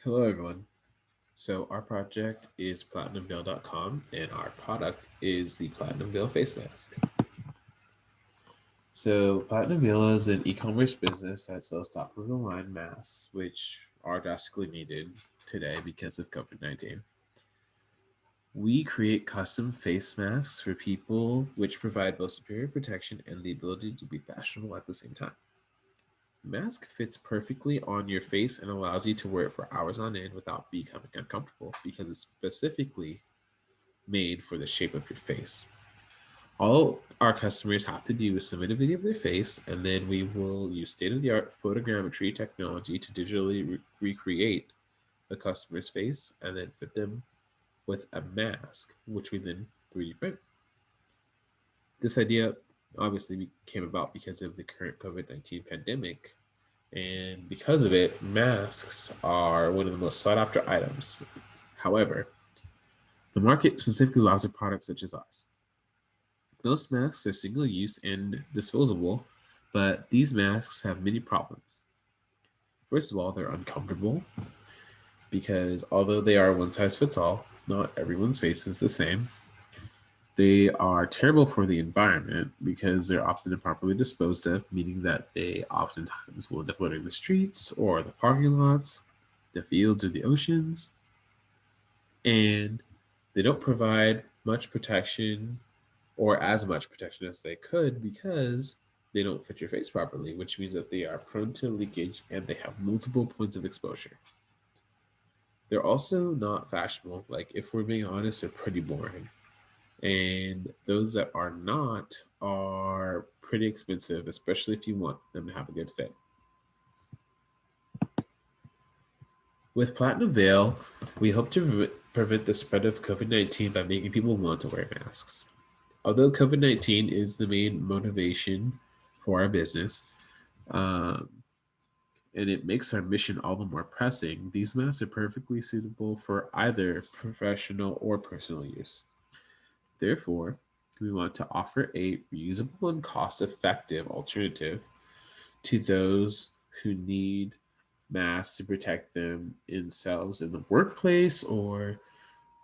Hello, everyone. So, our project is platinumveil.com, and our product is the Platinum Veil face mask. So, Platinum Veil is an e commerce business that sells top of the line masks, which are drastically needed today because of COVID-19. We create custom face masks for people, which provide both superior protection and the ability to be fashionable at the same time. Mask fits perfectly on your face and allows you to wear it for hours on end without becoming uncomfortable because it's specifically made for the shape of your face. All our customers have to do is submit a video of their face, and then we will use state of the art photogrammetry technology to digitally recreate the customer's face and then fit them with a mask, which we then 3D print. This idea obviously came about because of the current COVID-19 pandemic. And because of it, masks are one of the most sought after items. However, the market specifically allows for products such as ours. Most masks are single use and disposable, but these masks have many problems. First of all, they're uncomfortable because although they are one size fits all, not everyone's face is the same. They are terrible for the environment because they're often improperly disposed of, meaning that they oftentimes will end up littering the streets or the parking lots, the fields, or the oceans. And they don't provide much protection or as much protection as they could because they don't fit your face properly, which means that they are prone to leakage and they have multiple points of exposure. They're also not fashionable. Like, if we're being honest, they're pretty boring. And those that are not are pretty expensive, especially if you want them to have a good fit. With Platinum Veil, we hope to prevent the spread of COVID-19 by making people want to wear masks. Although COVID-19 is the main motivation for our business, um, and it makes our mission all the more pressing, these masks are perfectly suitable for either professional or personal use. Therefore, we want to offer a reusable and cost effective alternative to those who need masks to protect themselves in the workplace or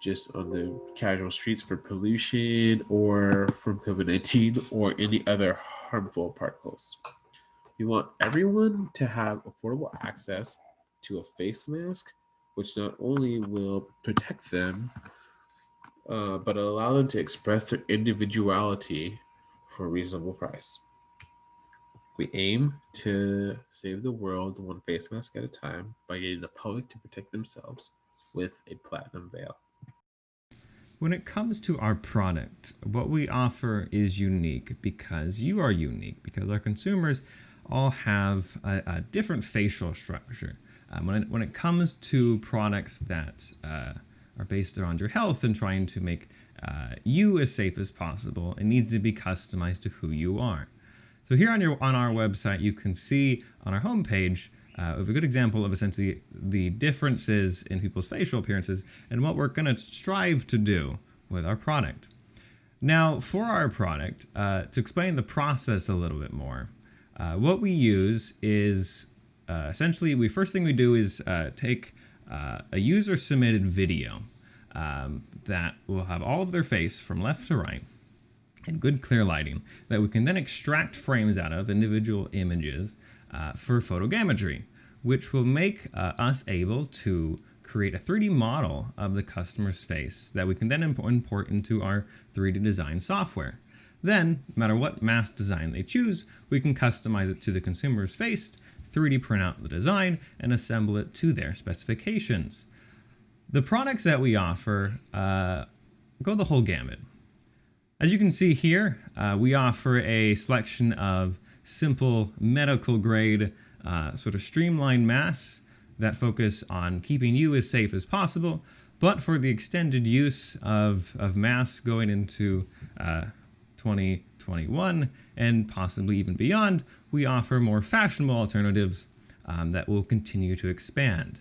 just on the casual streets for pollution or from COVID-19 or any other harmful particles. We want everyone to have affordable access to a face mask, which not only will protect them, but allow them to express their individuality for a reasonable price. We aim to save the world one face mask at a time by getting the public to protect themselves with a platinum veil. When it comes to our product, what we offer is unique because you are unique, because our consumers all have a different facial structure. When it comes to products that are based around your health and trying to make you as safe as possible, it needs to be customized to who you are. So here on our website, you can see on our homepage of a good example of essentially the differences in people's facial appearances and what we're going to strive to do with our product. Now, for our product, to explain the process a little bit more, what we use is essentially, first thing we do is take a user submitted video that will have all of their face from left to right and good clear lighting that we can then extract frames out of individual images for photogrammetry, which will make us able to create a 3D model of the customer's face that we can then import into our 3D design software. Then, no matter what mask design they choose, we can customize it to the consumer's face, 3D print out the design, and assemble it to their specifications. The products that we offer go the whole gamut. As you can see here, we offer a selection of simple medical grade sort of streamlined masks that focus on keeping you as safe as possible, but for the extended use of masks going into 2021 and possibly even beyond, we offer more fashionable alternatives that will continue to expand.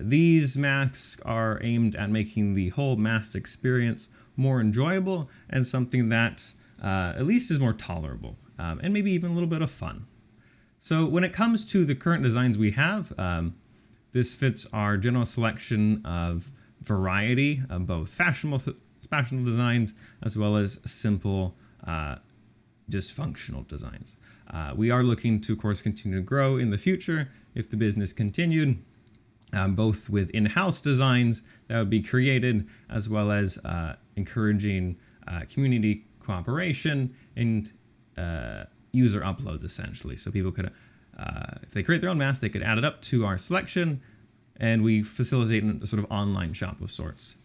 These masks are aimed at making the whole mask experience more enjoyable and something that at least is more tolerable and maybe even a little bit of fun. So when it comes to the current designs we have, This fits our general selection of variety of both fashionable designs as well as simple dysfunctional designs. We are looking to, of course, continue to grow in the future if the business continued, both with in-house designs that would be created, as well as encouraging community cooperation and user uploads, essentially. So people could, if they create their own mask, they could add it up to our selection, and we facilitate a sort of online shop of sorts,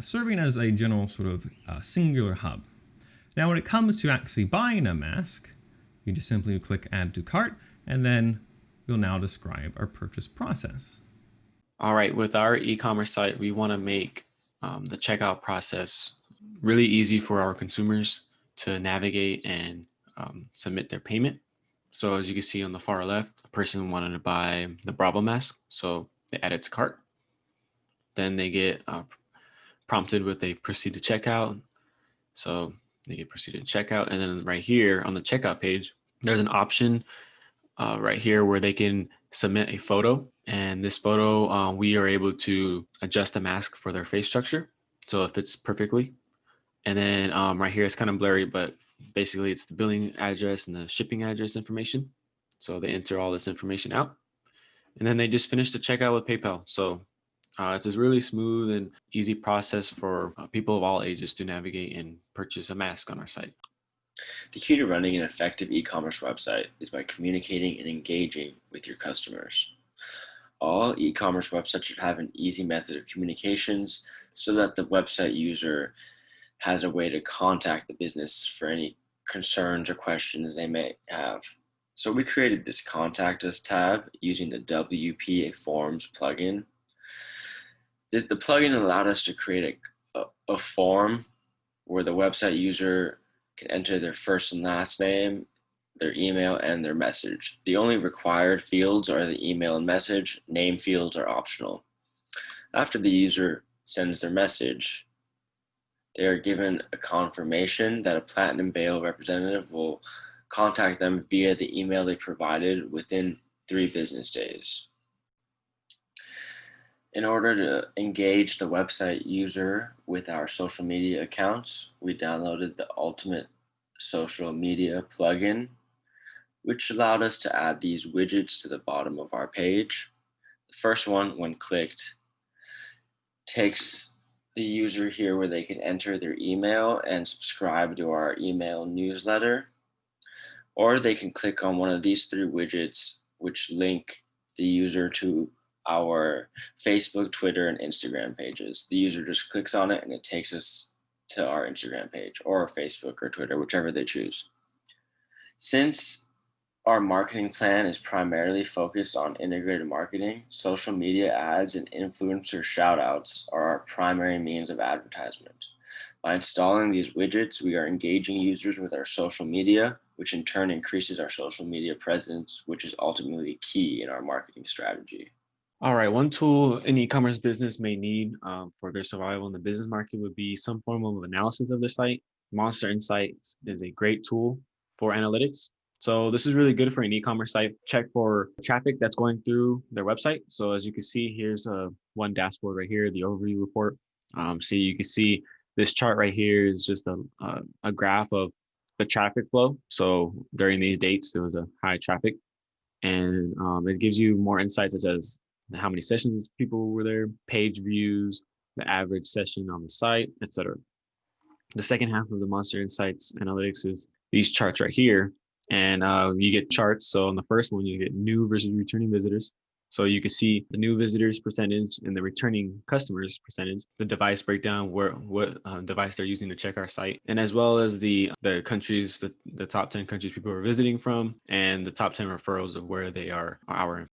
serving as a general sort of singular hub. Now, when it comes to actually buying a mask, you just simply click Add to Cart, and then we'll now describe our purchase process. All right, with our e-commerce site, we want to make the checkout process really easy for our consumers to navigate and submit their payment. So as you can see on the far left, a person wanted to buy the Bravo mask, so they add it to cart. Then they get prompted with a proceed to checkout. So they get proceed to checkout, and then right here on the checkout page, there's an option right here where they can submit a photo, and this photo we are able to adjust the mask for their face structure so it fits perfectly. And then right here it's kind of blurry, but basically it's the billing address and the shipping address information. So they enter all this information out, and then they just finish the checkout with PayPal. So it's a really smooth and easy process for people of all ages to navigate and purchase a mask on our site. The key to running an effective e-commerce website is by communicating and engaging with your customers. All e-commerce websites should have an easy method of communications so that the website user has a way to contact the business for any concerns or questions they may have. So we created this Contact Us tab using the WP Forms plugin. The plugin allowed us to create a form where the website user can enter their first and last name, their email, and their message. The only required fields are the email and message. Name fields are optional. After the user sends their message, they are given a confirmation that a Platinum Bail representative will contact them via the email they provided within 3 business days. In order to engage the website user with our social media accounts, we downloaded the Ultimate Social Media plugin, which allowed us to add these widgets to the bottom of our page. The first one, when clicked, takes the user here where they can enter their email and subscribe to our email newsletter, or they can click on one of these 3 widgets, which link the user to our Facebook, Twitter, and Instagram pages. The user just clicks on it and it takes us to our Instagram page or Facebook or Twitter, whichever they choose. Since our marketing plan is primarily focused on integrated marketing, social media ads and influencer shoutouts are our primary means of advertisement. By installing these widgets, we are engaging users with our social media, which in turn increases our social media presence, which is ultimately key in our marketing strategy. All right, one tool an e-commerce business may need for their survival in the business market would be some form of analysis of their site. Monster Insights is a great tool for analytics. So this is really good for an e-commerce site. Check for traffic that's going through their website. So as you can see, here's one dashboard right here, the overview report. So you can see this chart right here is just a graph of the traffic flow. So during these dates, there was a high traffic, and it gives you more insights such as how many sessions people were there, page views, the average session on the site, etc. The second half of the Monster Insights analytics is these charts right here. And you get charts. So on the first one, you get new versus returning visitors. So you can see the new visitors percentage and the returning customers percentage, the device breakdown, what device they're using to check our site, and as well as the countries, the top 10 countries people are visiting from, and the top 10 referrals of where they are our